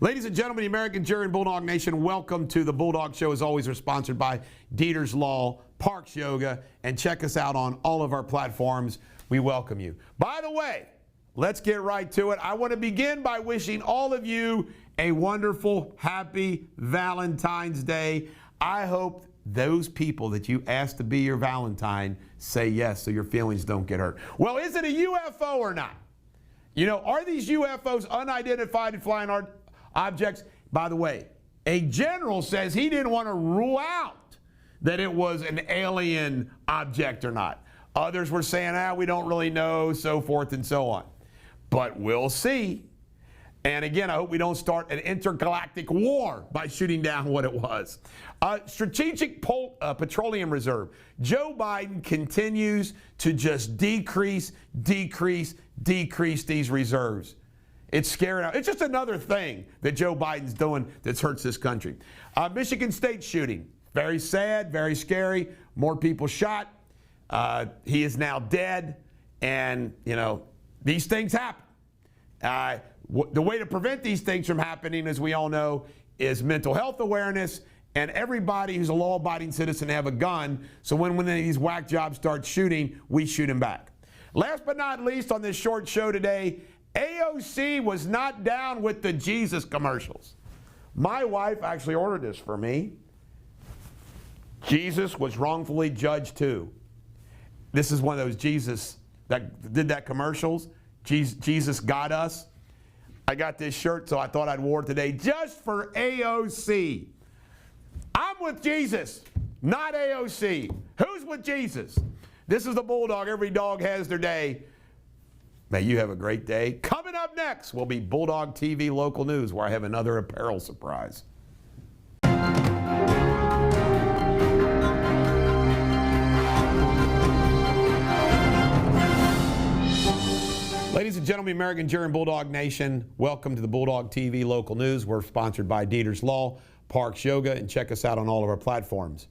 Ladies and gentlemen, the American Jury and Bulldog Nation, welcome to the Bulldog Show. As always, we're sponsored by Deters Law, Parks Yoga, and check us out on all of our platforms. We welcome you. By the way, let's get right to it. I want to begin by wishing all of you a wonderful, happy Valentine's Day. I hope those people that you asked to be your Valentine say yes so your feelings don't get hurt. Well, is it a UFO or not? You know, are these UFOs unidentified flying objects? By the way, a general says he didn't want to rule out that it was an alien object or not. Others were saying, we don't really know, so forth and so on. But we'll see. And again, I hope we don't start an intergalactic war by shooting down what it was. Strategic Petroleum Reserve. Joe Biden continues to just decrease these reserves. It's scary now. It's just another thing that Joe Biden's doing that hurts this country. Michigan State shooting. Very sad, very scary. More people shot. He is now dead. And, you know, these things happen. The way to prevent these things from happening, as we all know, is mental health awareness and everybody who's a law-abiding citizen have a gun. So when these whack jobs start shooting, we shoot them back. Last but not least on this short show today, AOC was not down with the Jesus commercials. My wife actually ordered this for me. Jesus was wrongfully judged too. This is one of those Jesus that did that commercials. Jesus got us. I got this shirt, so I thought I'd wear it today just for AOC. I'm with Jesus, not AOC. Who's with Jesus? This is the Bulldog. Every dog has their day. May you have a great day. Coming up next will be Bulldogtv Local News, where I have another apparel surprise. Ladies and gentlemen, American Jury and Bulldog Nation, welcome to the Bulldogtv Local News. We're sponsored by Deters Law, Parks Yoga, and check us out on all of our platforms.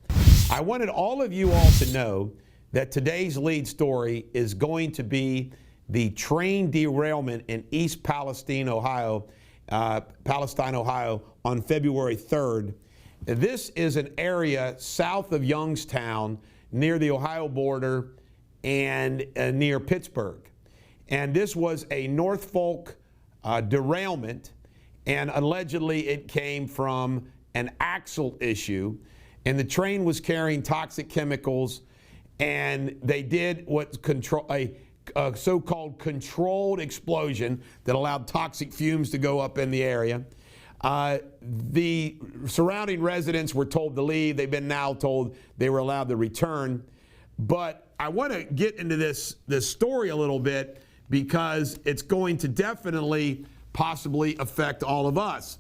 I wanted all of you all to know that today's lead story is going to be the train derailment in East Palestine, Ohio, on February 3rd. This is an area south of Youngstown, near the Ohio border and near Pittsburgh. And this was a Norfolk derailment, and allegedly it came from an axle issue, and the train was carrying toxic chemicals, and they did what's a so-called controlled explosion that allowed toxic fumes to go up in the area. The surrounding residents were told to leave. They've been now told they were allowed to return. But I want to get into this story a little bit, because it's going to definitely possibly affect all of us.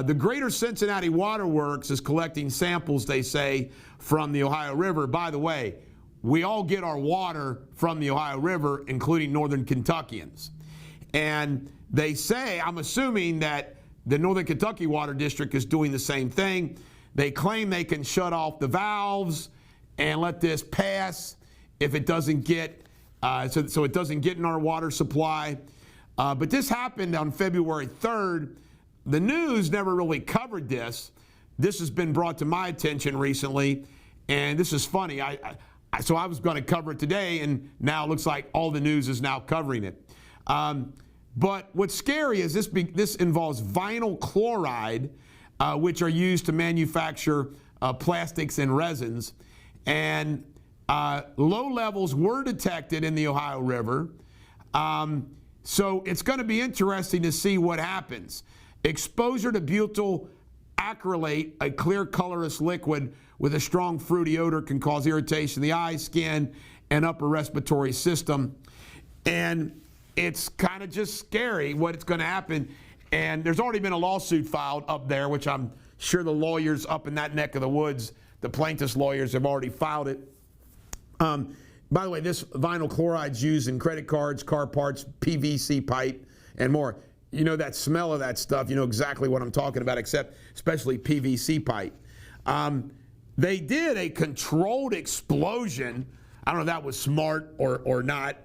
The Greater Cincinnati Water Works is collecting samples, they say, from the Ohio River. By the way, we all get our water from the Ohio River, including Northern Kentuckians. And they say, I'm assuming that the Northern Kentucky Water District is doing the same thing. They claim they can shut off the valves and let this pass if it doesn't get so it doesn't get in our water supply. But this happened on February 3rd. The news never really covered this. This has been brought to my attention recently, and this is funny. So I was going to cover it today, and now it looks like all the news is now covering it. But what's scary is this involves vinyl chloride, which are used to manufacture plastics and resins. And low levels were detected in the Ohio River. So it's going to be interesting to see what happens. Exposure to butyl acrylate, a clear colorless liquid with a strong fruity odor, can cause irritation in the eyes, skin, and upper respiratory system. And it's kind of just scary what's going to happen. And there's already been a lawsuit filed up there, which I'm sure the lawyers up in that neck of the woods, the plaintiff's lawyers, have already filed it. By the way, this vinyl chloride's used in credit cards, car parts, PVC pipe, and more. You know that smell of that stuff, you know exactly what I'm talking about, especially PVC pipe. They did a controlled explosion. I don't know if that was smart or not.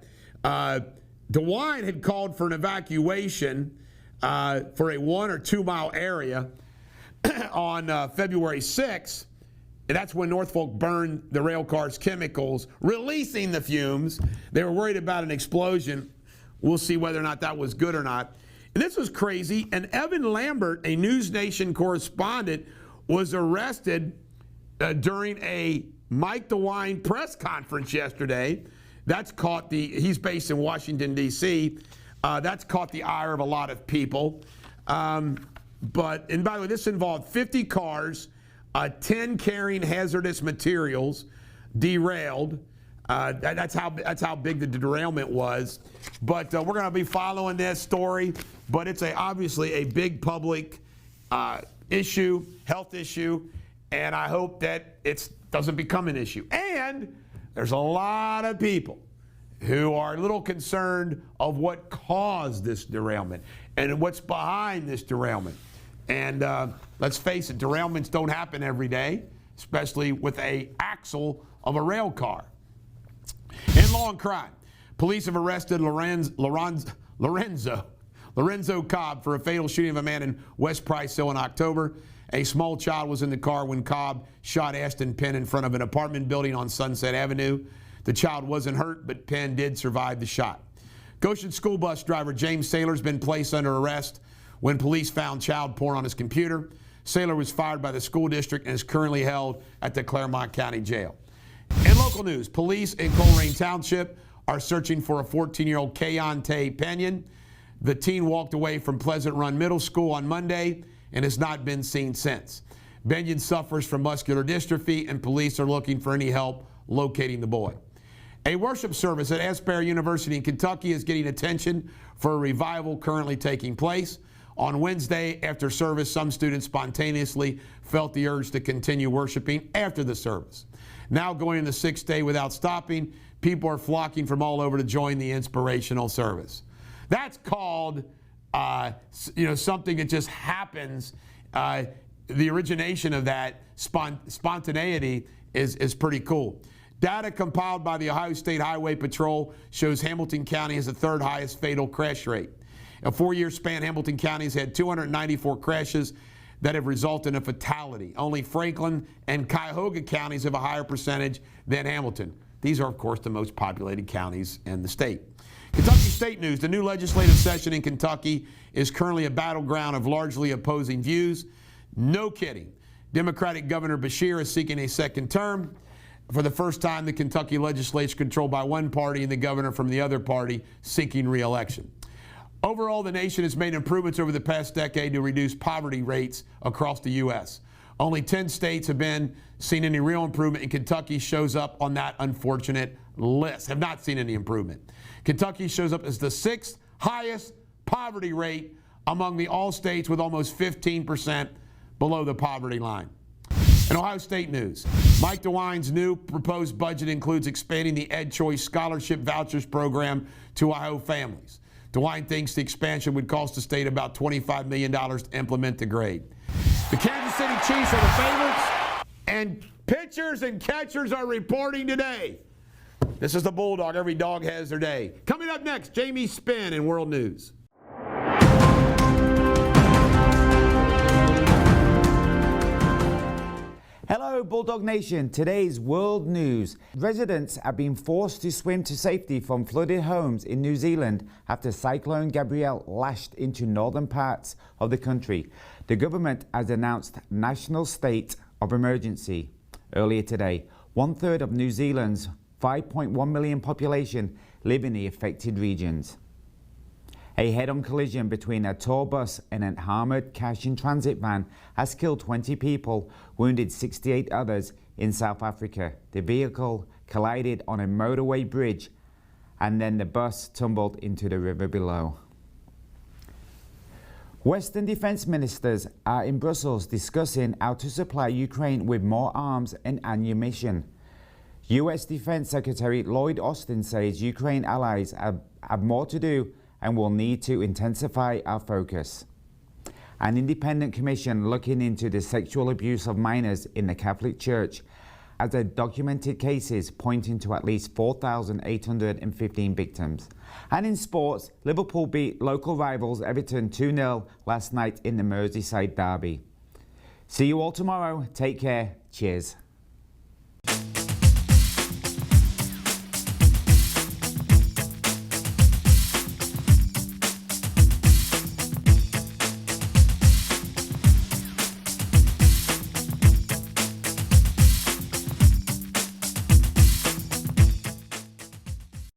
DeWine had called for an evacuation. for a 1 or 2 mile area on February 6th. And that's when Norfolk burned the rail car's chemicals, releasing the fumes. They were worried about an explosion. We'll see whether or not that was good or not. And this was crazy. And Evan Lambert, a News Nation correspondent, was arrested during a Mike DeWine press conference yesterday. That's caught he's based in Washington, D.C. That's caught the ire of a lot of people. And by the way, this involved 50 cars, 10 carrying hazardous materials derailed. That's how big the derailment was. But we're going to be following this story. But it's obviously a big public issue, health issue, and I hope that it doesn't become an issue. And there's a lot of people who are a little concerned of what caused this derailment and what's behind this derailment. And let's face it, derailments don't happen every day, especially with an axle of a rail car. In law and crime, police have arrested Lorenzo Cobb for a fatal shooting of a man in West Price Hill in October. A small child was in the car when Cobb shot Ashton Penn in front of an apartment building on Sunset Avenue. The child wasn't hurt, but Penn did survive the shot. Goshen school bus driver James Saylor has been placed under arrest when police found child porn on his computer. Saylor was fired by the school district and is currently held at the Claremont County Jail. In local news, police in Coleraine Township are searching for a 14-year-old Keontae Penyon. The teen walked away from Pleasant Run Middle School on Monday and has not been seen since. Benyon suffers from muscular dystrophy, and police are looking for any help locating the boy. A worship service at Asbury University in Kentucky is getting attention for a revival currently taking place. On Wednesday, after service, some students spontaneously felt the urge to continue worshiping after the service. Now going in the 6th day without stopping, people are flocking from all over to join the inspirational service. That's called something that just happens. The origination of that spontaneity is pretty cool. Data compiled by the Ohio State Highway Patrol shows Hamilton County has the 3rd highest fatal crash rate. In a 4-year span, Hamilton County has had 294 crashes that have resulted in a fatality. Only Franklin and Cuyahoga counties have a higher percentage than Hamilton. These are, of course, the most populated counties in the state. Kentucky state news. The new legislative session in Kentucky is currently a battleground of largely opposing views. No kidding. Democratic Governor Beshear is seeking a 2nd term. For the first time, the Kentucky legislature is controlled by one party and the governor from the other party seeking re-election. Overall, the nation has made improvements over the past decade to reduce poverty rates across the U.S. Only 10 states have seen any real improvement, and Kentucky shows up on that unfortunate list, have not seen any improvement. Kentucky shows up as the 6th highest poverty rate among the all states, with almost 15% below the poverty line. In Ohio State news, Mike DeWine's new proposed budget includes expanding the Ed Choice Scholarship Vouchers program to Ohio families. DeWine thinks the expansion would cost the state about $25 million to implement the grade. The Kansas City Chiefs are the favorites, and pitchers and catchers are reporting today. This is the Bulldog. Every dog has their day. Coming up next, Jamie Spinn in World News. Hello, Bulldog Nation. Today's world news. Residents have been forced to swim to safety from flooded homes in New Zealand after Cyclone Gabrielle lashed into northern parts of the country. The government has announced national state of emergency. Earlier today, 1/3 of New Zealand's 5.1 million population live in the affected regions. A head-on collision between a tour bus and an armoured cash-in-transit van has killed 20 people, wounded 68 others in South Africa. The vehicle collided on a motorway bridge, and then the bus tumbled into the river below. Western defence ministers are in Brussels discussing how to supply Ukraine with more arms and ammunition. US Defence Secretary Lloyd Austin says Ukraine allies have more to do and will need to intensify our focus. An independent commission looking into the sexual abuse of minors in the Catholic Church as there are documented cases pointing to at least 4,815 victims. And in sports, Liverpool beat local rivals Everton 2-0 last night in the Merseyside derby. See you all tomorrow. Take care. Cheers.